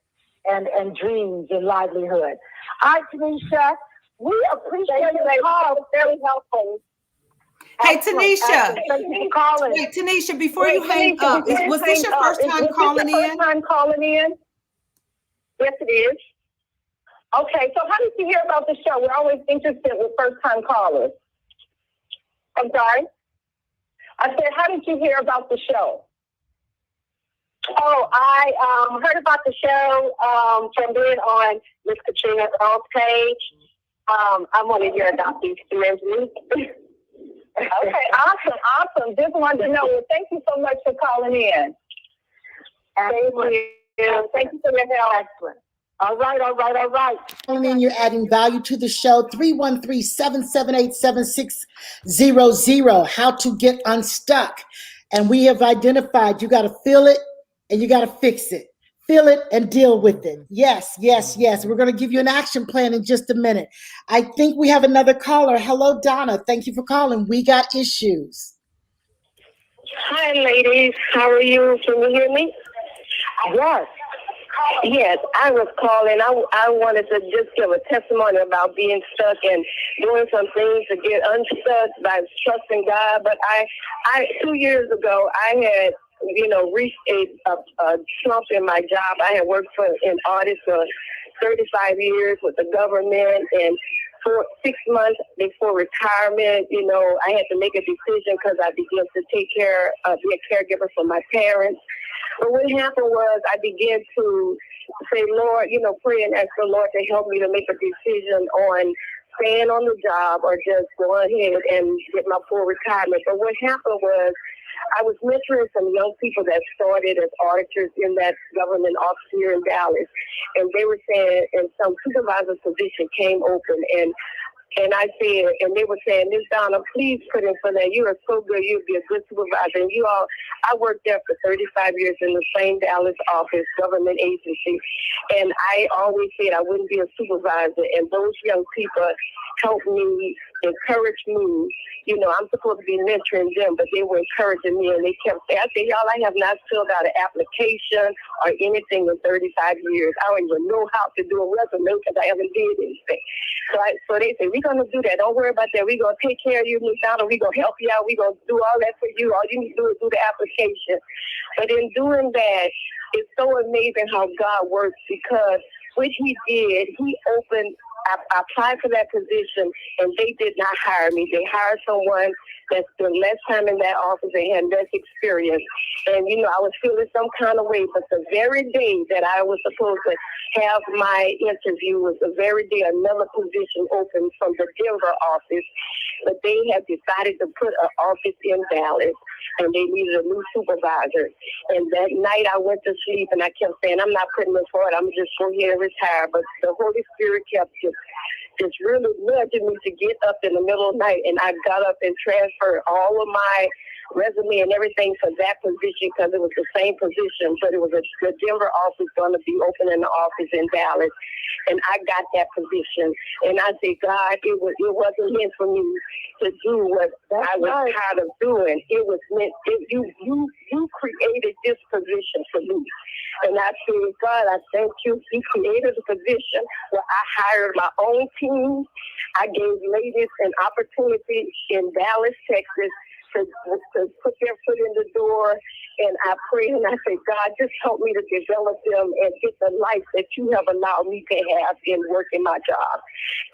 Speaker 6: and dreams and livelihood. All right, Tanisha, we appreciate your call. It's very helpful.
Speaker 3: Hey, Tanisha.
Speaker 6: Wait,
Speaker 3: Tanisha, before you hang up, was this your first time calling in?
Speaker 7: First time calling in? Yes, it is. Okay, so how did you hear about the show? We're always interested with first-time callers. I'm sorry? I said, how did you hear about the show? Oh, I heard about the show from being on Miss Caterina Earl's page. I'm one of your adoptees, Leslie. Okay, awesome. Just wanted to know. Well, thank you so much for calling in.
Speaker 6: Excellent.
Speaker 7: Thank you for your help.
Speaker 6: Excellent. All right.
Speaker 2: Calling in, you're adding value to the show. 313-778-7600. How to get unstuck. And we have identified you got to feel it and you got to fix it. Feel it and deal with it. Yes. We're going to give you an action plan in just a minute. I think we have another caller. Hello, Donna. Thank you for calling. We got issues.
Speaker 7: Hi, ladies. How are you? Can you hear me? Yes, I was calling. I wanted to just give a testimony about being stuck and doing some things to get unstuck by trusting God. But I 2 years ago, I had, reached a slump in my job. I had worked in audit for 35 years with the government, and for 6 months before retirement, I had to make a decision because I began to be a caregiver for my parents. But what happened was I began to say, Lord, pray and ask the Lord to help me to make a decision on staying on the job or just go ahead and get my full retirement. But what happened was I was mentoring some young people that started as auditors in that government office here in Dallas. And they were saying, and some supervisor position came open, and I said, and they were saying, Miss Donna, please put in for that. You are so good. You'll be a good supervisor. And I worked there for 35 years in the same Dallas office, government agency. And I always said I wouldn't be a supervisor. And those young people helped me, encouraged me. I'm supposed to be mentoring them, but they were encouraging me. And they kept saying, I said, y'all, I have not filled out an application or anything in 35 years. I don't even know how to do a resume because I haven't did anything. So they said, we're going to do that. Don't worry about that. We're going to take care of you, Miss Donna. We're going to help you out. We're going to do all that for you. All you need to do is do the application. But in doing that, it's so amazing how God works, because what he did, he opened, I applied for that position, and they did not hire me. They hired someone that spent less time in that office and had less experience. And, I was feeling some kind of way, but the very day that I was supposed to have my interview was the very day another position opened from the Denver office. But they had decided to put an office in Dallas, and they needed a new supervisor. And that night I went to sleep, and I kept saying, I'm not putting this forward. I'm just going here and retire. But the Holy Spirit kept just really nudging me to get up in the middle of the night. And I got up and transferred all of my resume and everything for that position, because it was the same position, but it was the Denver office going to be opening the office in Dallas. And I got that position. And I said, God, it wasn't meant for me to do what I was tired of doing. It was meant, you created this position for me. And I said, God, I thank you. He created a position where I hired my own team. I gave ladies an opportunity in Dallas, Texas, to put their foot in the door. And I prayed and I said, God, just help me to develop them and get the life that you have allowed me to have in working my job.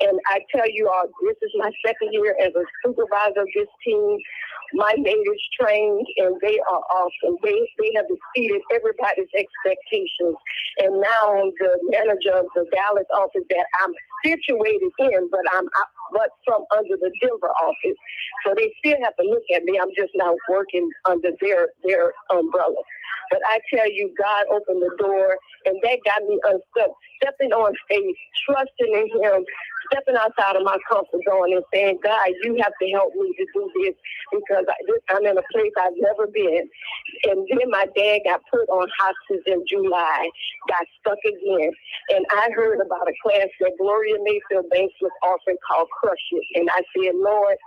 Speaker 7: And I tell you all, this is my second year as a supervisor of this team. My ladies trained, and they are awesome. They have exceeded everybody's expectations. And now I'm the manager of the Dallas office that I'm situated in, but from under the Denver office. So they still have to look at me. I'm just now working under their umbrella. But I tell you, God opened the door, and that got me unstuck. Stepping on faith, trusting in him, stepping outside of my comfort zone and saying, God, you have to help me to do this, because I'm in a place I've never been. And then my dad got put on hospice in July, got stuck again. And I heard about a class that Gloria Mayfield Banks was offering called Crush It. And I said, Lord,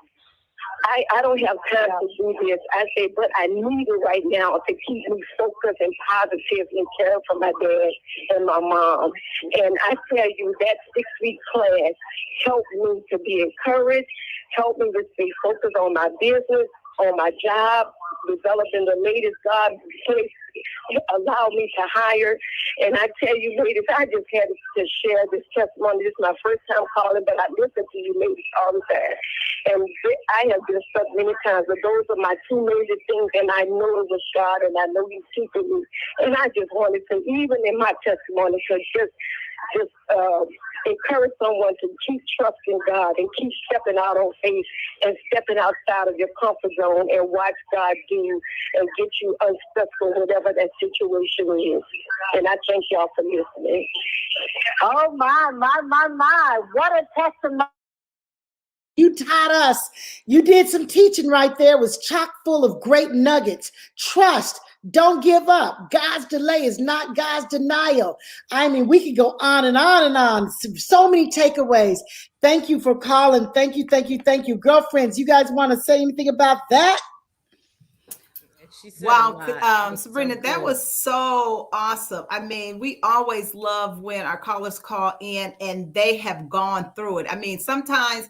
Speaker 7: I don't have time to do this. I say, but I need it right now to keep me focused and positive and caring for my dad and my mom. And I tell you, that 6-week class helped me to be encouraged, helped me to stay focused on my business, on my job, developing the latest God place, allowed me to hire. And I tell you, ladies, I just had to share this testimony. This is my first time calling, but I listen to you ladies all the time. And I have been stuck many times, but those are my two major things, and I know it was God, and I know he's keeping me. And I just wanted to, even in my testimony, to just just encourage someone to keep trusting God and keep stepping out on faith and stepping outside of your comfort zone and watch God do and get you unstuck from whatever that situation is. And I thank y'all for listening.
Speaker 6: Oh, my. What a testimony.
Speaker 2: You taught us. You did some teaching right there. It was chock full of great nuggets. Trust. Don't give up. God's delay is not God's denial. I mean, we could go on and on and on. So many takeaways. Thank you for calling. Thank you. Girlfriends, you guys want to say anything about that?
Speaker 3: Wow, Sabrina, that was so awesome. I mean, we always love when our callers call in and they have gone through it. I mean, sometimes,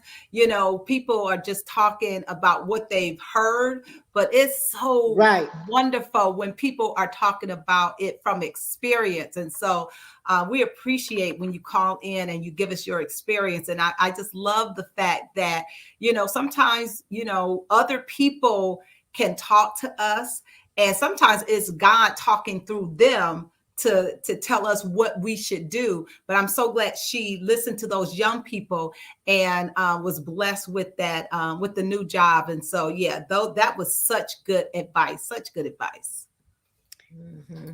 Speaker 3: people are just talking about what they've heard, but it's so wonderful when people are talking about it from experience. And so we appreciate when you call in and you give us your experience. And I just love the fact that, sometimes, other people can talk to us, and sometimes it's God talking through them to tell us what we should do. But I'm so glad she listened to those young people and was blessed with that, with the new job. And so, yeah, though that was such good advice.
Speaker 4: Mm-hmm.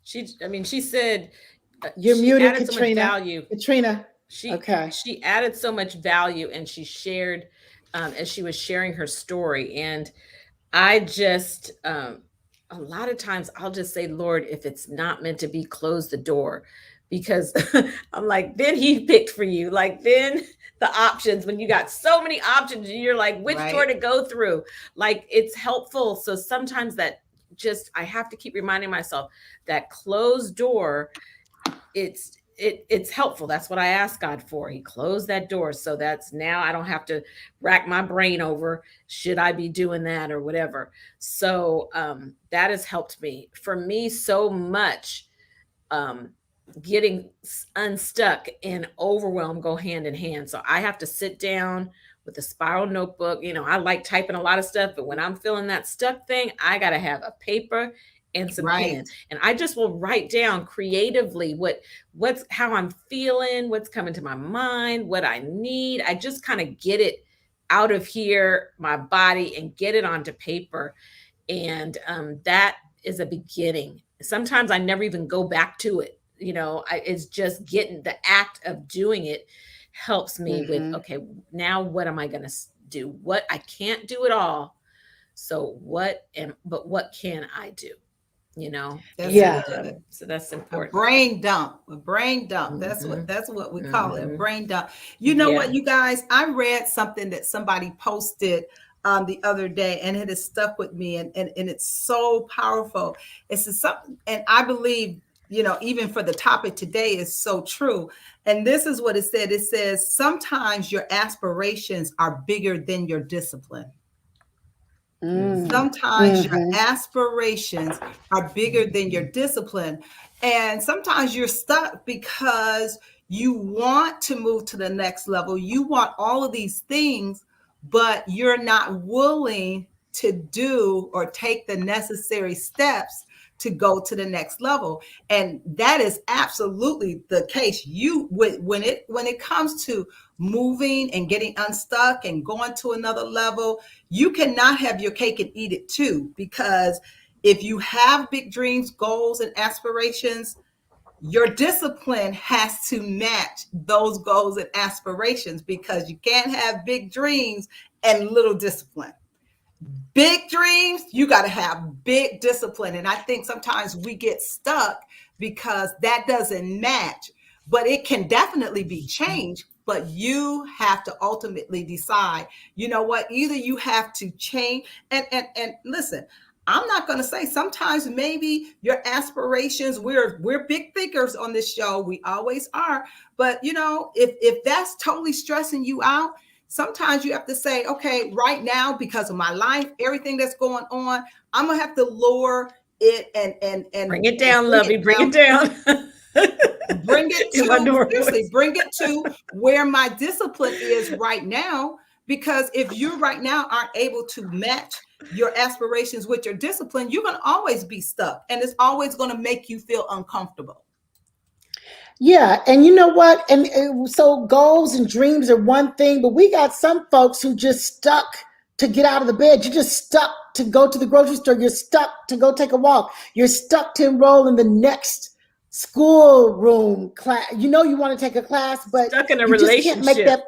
Speaker 4: She said,
Speaker 2: you're
Speaker 4: she
Speaker 2: muted,
Speaker 4: added
Speaker 2: Caterina.
Speaker 4: So much value.
Speaker 2: Caterina.
Speaker 4: She added so much value, and she shared as she was sharing her story. And I just, a lot of times I'll just say, Lord, if it's not meant to be, close the door, because I'm like, then he picked for you. Like, then the options, when you got so many options and you're like, which door to go through, like, it's helpful. So sometimes I have to keep reminding myself that closed door, it's helpful. That's what I asked God for. He closed that door. So that's now I don't have to rack my brain over, should I be doing that or whatever. So that has helped me. For me, so much, getting unstuck and overwhelm go hand in hand. So I have to sit down with a spiral notebook. I like typing a lot of stuff, but when I'm feeling that stuck thing, I got to have a paper and some pen, and I just will write down creatively what's how I'm feeling, what's coming to my mind, what I need. I just kind of get it out of here, my body, and get it onto paper. And that is a beginning. Sometimes I never even go back to it. It's just getting the act of doing it helps me with, okay, now what am I going to do? What I can't do it all. So what can I do? So that's important.
Speaker 3: A brain dump. That's what we call it. A brain dump. What, you guys, I read something that somebody posted the other day, and it has stuck with me, and it's so powerful. It's something, and I believe, even for the topic today, is so true. And this is what it said. It says, sometimes your aspirations are bigger than your discipline. Sometimes your aspirations are bigger than your discipline. And sometimes you're stuck because you want to move to the next level. You want all of these things, but you're not willing to do or take the necessary steps to go to the next level. And that is absolutely the case. When it comes to moving and getting unstuck and going to another level, you cannot have your cake and eat it too, because if you have big dreams, goals, and aspirations, your discipline has to match those goals and aspirations, because you can't have big dreams and little discipline. Big dreams, you got to have big discipline. And I think sometimes we get stuck because that doesn't match, but it can definitely be changed. But you have to ultimately decide, either you have to change. And listen, I'm not going to say, sometimes maybe your aspirations, we're big thinkers on this show. We always are. But, if that's totally stressing you out, sometimes you have to say, okay, right now, because of my life, everything that's going on, I'm going to have to lower it and
Speaker 4: bring it down, lovey, bring it down.
Speaker 3: Bring it to where my discipline is right now. Because if you right now aren't able to match your aspirations with your discipline, you're going to always be stuck, and it's always going to make you feel uncomfortable.
Speaker 2: Yeah, and you know what? And so goals and dreams are one thing, but we got some folks who just stuck to get out of the bed. You're just stuck to go to the grocery store. You're stuck to go take a walk. You're stuck to enroll in the next schoolroom class. You know you want to take a class, but
Speaker 4: Stuck in a
Speaker 2: you just can't make
Speaker 4: relationship.
Speaker 2: that.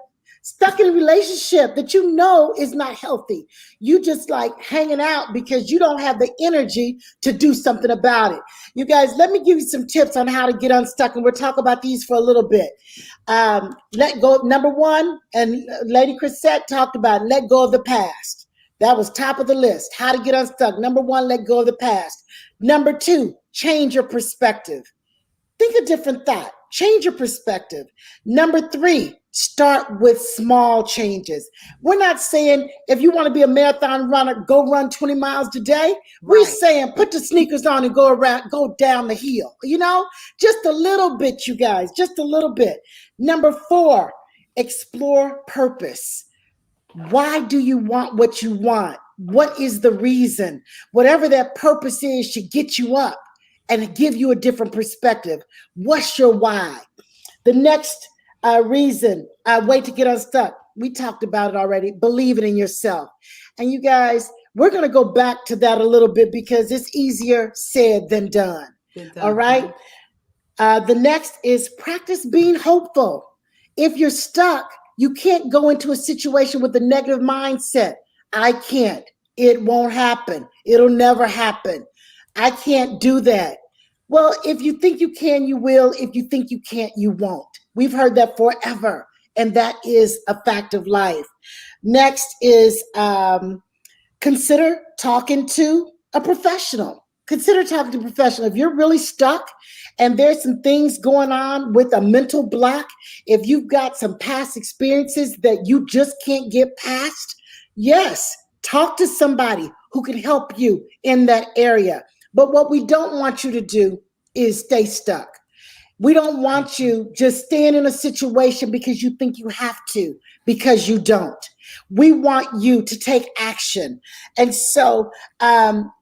Speaker 2: Stuck in a relationship that you know is not healthy. You just like hanging out because you don't have the energy to do something about it. You guys, let me give you some tips on how to get unstuck, and we'll talk about these for a little bit. Let go. Number one, and Lady Crisette talked about let go of the past. That was top of the list. How to get unstuck. Number one, let go of the past. Number two, change your perspective. Think a different thought. Change your perspective. Number three, start with small changes. We're not saying if you want to be a marathon runner, go run 20 miles today. We're saying put the sneakers on and go down the hill. You know, just a little bit, you guys, just a little bit. Number four, explore purpose. Why do you want what you want? What is the reason? Whatever that purpose is should get you up and give you a different perspective. What's your why? The next way to get unstuck, we talked about it already, believe it in yourself. And you guys, we're going to go back to that a little bit because it's easier said than done. All right? The next is practice being hopeful. If you're stuck, you can't go into a situation with a negative mindset. I can't. It won't happen. It'll never happen. I can't do that. Well, if you think you can, you will. If you think you can't, you won't. We've heard that forever, and that is a fact of life. Next is consider talking to a professional. Consider talking to a professional. If you're really stuck and there's some things going on with a mental block, if you've got some past experiences that you just can't get past, yes, talk to somebody who can help you in that area. But what we don't want you to do is stay stuck. We don't want you just staying in a situation because you think you have to, because you don't. We want you to take action. And so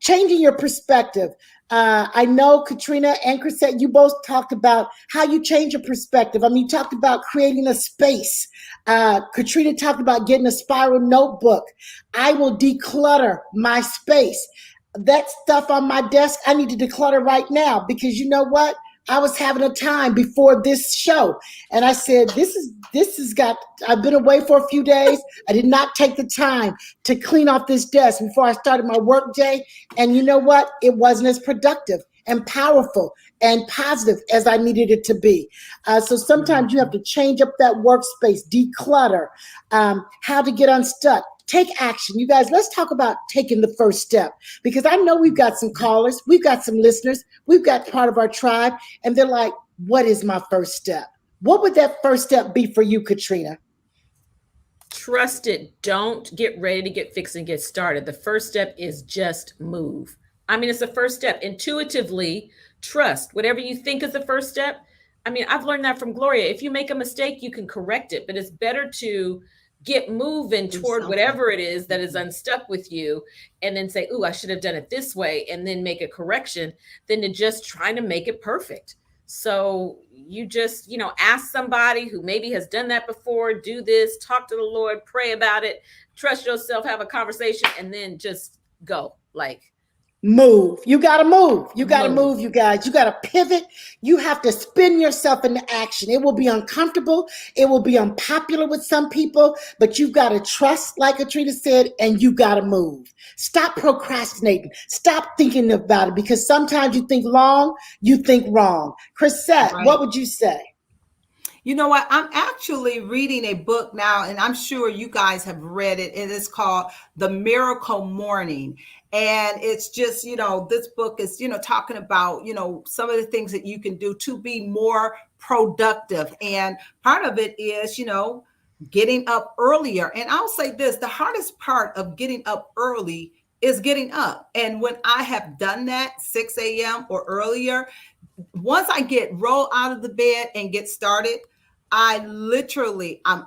Speaker 2: changing your perspective. I know Caterina and Crisette, you both talked about how you change your perspective. I mean, you talked about creating a space. Caterina talked about getting a spiral notebook. I will declutter my space. That stuff on my desk, I need to declutter right now because you know what? I was having a time before this show and I said, I've been away for a few days. I did not take the time to clean off this desk before I started my work day. And you know what? It wasn't as productive and powerful and positive as I needed it to be. So sometimes you have to change up that workspace, declutter, how to get unstuck. Take action. You guys, let's talk about taking the first step because I know we've got some callers, we've got some listeners, we've got part of our tribe, and they're like, what is my first step? What would that first step be for you, Caterina?
Speaker 4: Trust it. Don't get ready to get fixed and get started. The first step is just move. I mean, it's the first step. Intuitively trust whatever you think is the first step. I mean, I've learned that from Gloria. If you make a mistake, you can correct it, but it's better to get moving toward whatever it is that is unstuck with you and then say, ooh, I should have done it this way and then make a correction than to just trying to make it perfect. So you just, ask somebody who maybe has done that before, do this, talk to the Lord, pray about it, trust yourself, have a conversation, and then just go.
Speaker 2: Move. You got to move. You got to move, you guys. You got to pivot. You have to spin yourself into action. It will be uncomfortable. It will be unpopular with some people, but you've got to trust, like Caterina said, and you got to move. Stop procrastinating. Stop thinking about it because sometimes you think long, you think wrong. Crisette, What would you say?
Speaker 3: You know what? I'm actually reading a book now, and I'm sure you guys have read it. It is called The Miracle Morning. And it's just, this book is, talking about, some of the things that you can do to be more productive. And part of it is, getting up earlier. And I'll say this, the hardest part of getting up early is getting up. And when I have done that 6 a.m. or earlier, once I roll out of the bed and get started, I'm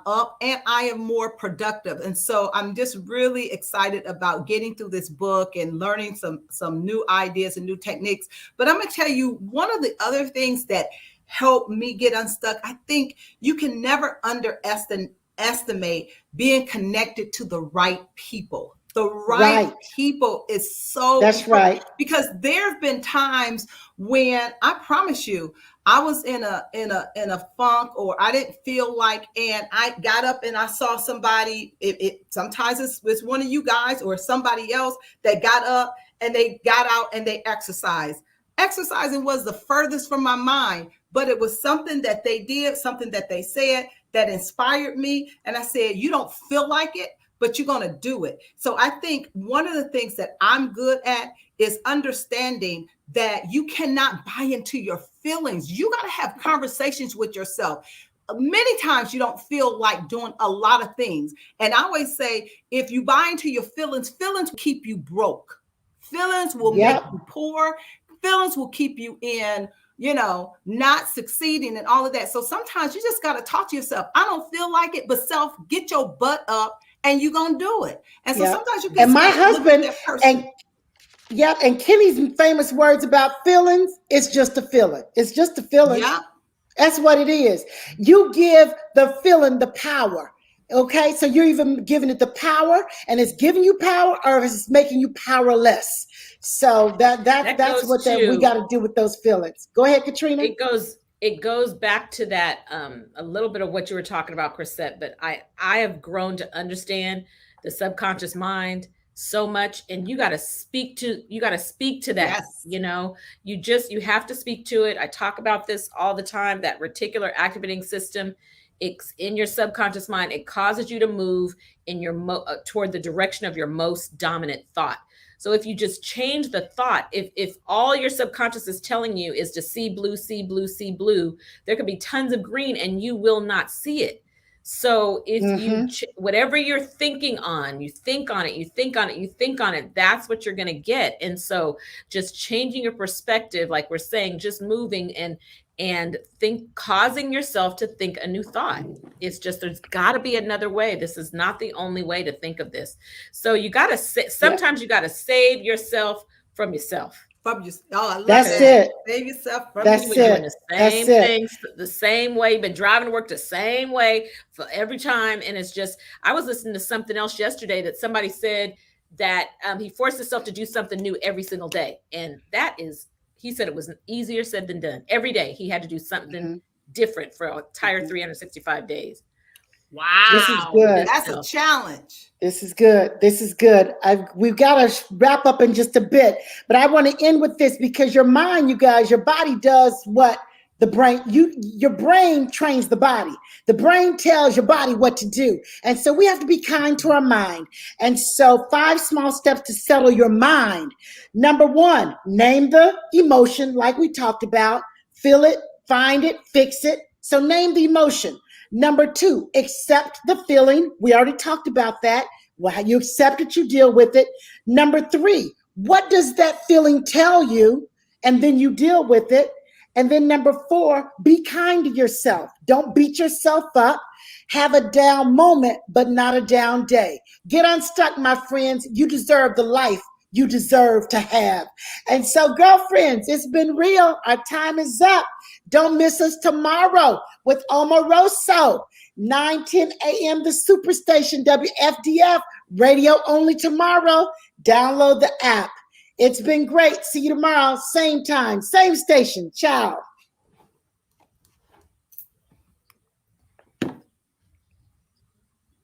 Speaker 3: up and I am more productive. And so I'm just really excited about getting through this book and learning some new ideas and new techniques. But I'm going to tell you, one of the other things that helped me get unstuck. I think you can never underestimate being connected to the right people. The right people is so
Speaker 2: That's
Speaker 3: important.
Speaker 2: right.
Speaker 3: Because there have been times when I promise you, I was in a funk, or I didn't feel like, and I got up and I saw somebody. Sometimes it's one of you guys or somebody else that got up and they got out and they exercised. Exercising was the furthest from my mind, but it was something that they did, something that they said that inspired me. And I said, you don't feel like it, but you're going to do it. So I think one of the things that I'm good at is understanding that you cannot buy into your feelings. You got to have conversations with yourself. Many times you don't feel like doing a lot of things. And I always say, if you buy into your feelings, feelings will keep you broke. Feelings will make you poor. Feelings will keep you in, not succeeding and all of that. So sometimes you just got to talk to yourself. I don't feel like it, but get your butt up and you're going to do it. And so sometimes you get
Speaker 2: and my husband and Kenny's famous words about feelings, it's just a feeling. It's just a feeling.
Speaker 3: Yeah.
Speaker 2: That's what it is. You give the feeling the power. Okay, so you're even giving it the power, and it's giving you power, or it's making you powerless. So that's what we got to do with those feelings. Go ahead, Caterina.
Speaker 4: It goes back to that a little bit of what you were talking about, Crisette. But I have grown to understand the subconscious mind so much, and you got to speak to that.
Speaker 3: Yes.
Speaker 4: You have to speak to it. I talk about this all the time. That reticular activating system. It's in your subconscious mind. It causes you to move in your toward the direction of your most dominant thought. So if you just change the thought, if all your subconscious is telling you is to see blue, see blue, see blue, there could be tons of green and you will not see it. So if you whatever you're thinking on, you think on it, you think on it, you think on it, that's what you're going to get. And so just changing your perspective, like we're saying, just moving and causing yourself to think a new thought. It's just, there's got to be another way. This is not the only way to think of this. So you got to sometimes you got to save yourself from yourself.
Speaker 3: I love
Speaker 2: That's
Speaker 3: that.
Speaker 2: it.
Speaker 3: Save yourself from
Speaker 2: That's
Speaker 3: you.
Speaker 2: it.
Speaker 4: Doing the same things the same way. You've been driving to work the same way for every time. And it's just, I was listening to something else yesterday that somebody said that he forced himself to do something new every single day. And he said it was easier said than done. Every day he had to do something different for an entire 365 days. Wow.
Speaker 2: This is good.
Speaker 3: That's a challenge.
Speaker 2: This is good. This is good. We've got to wrap up in just a bit, but I want to end with this because your mind, you guys, your body does what the brain, your brain trains the body. The brain tells your body what to do. And so we have to be kind to our mind. And so 5 small steps to settle your mind. Number 1, name the emotion like we talked about. Feel it, find it, fix it. So name the emotion. Number 2, accept the feeling. We already talked about that. Well, you accept it, you deal with it. Number 3, what does that feeling tell you? And then you deal with it. And then number 4, be kind to yourself. Don't beat yourself up. Have a down moment, but not a down day. Get unstuck, my friends. You deserve the life you deserve to have. And so, girlfriends, it's been real. Our time is up. Don't miss us tomorrow with Omaroso, 9:10 a.m. the Superstation-WFDF, radio only tomorrow. Download the app. It's been great. See you tomorrow, same time, same station. Ciao.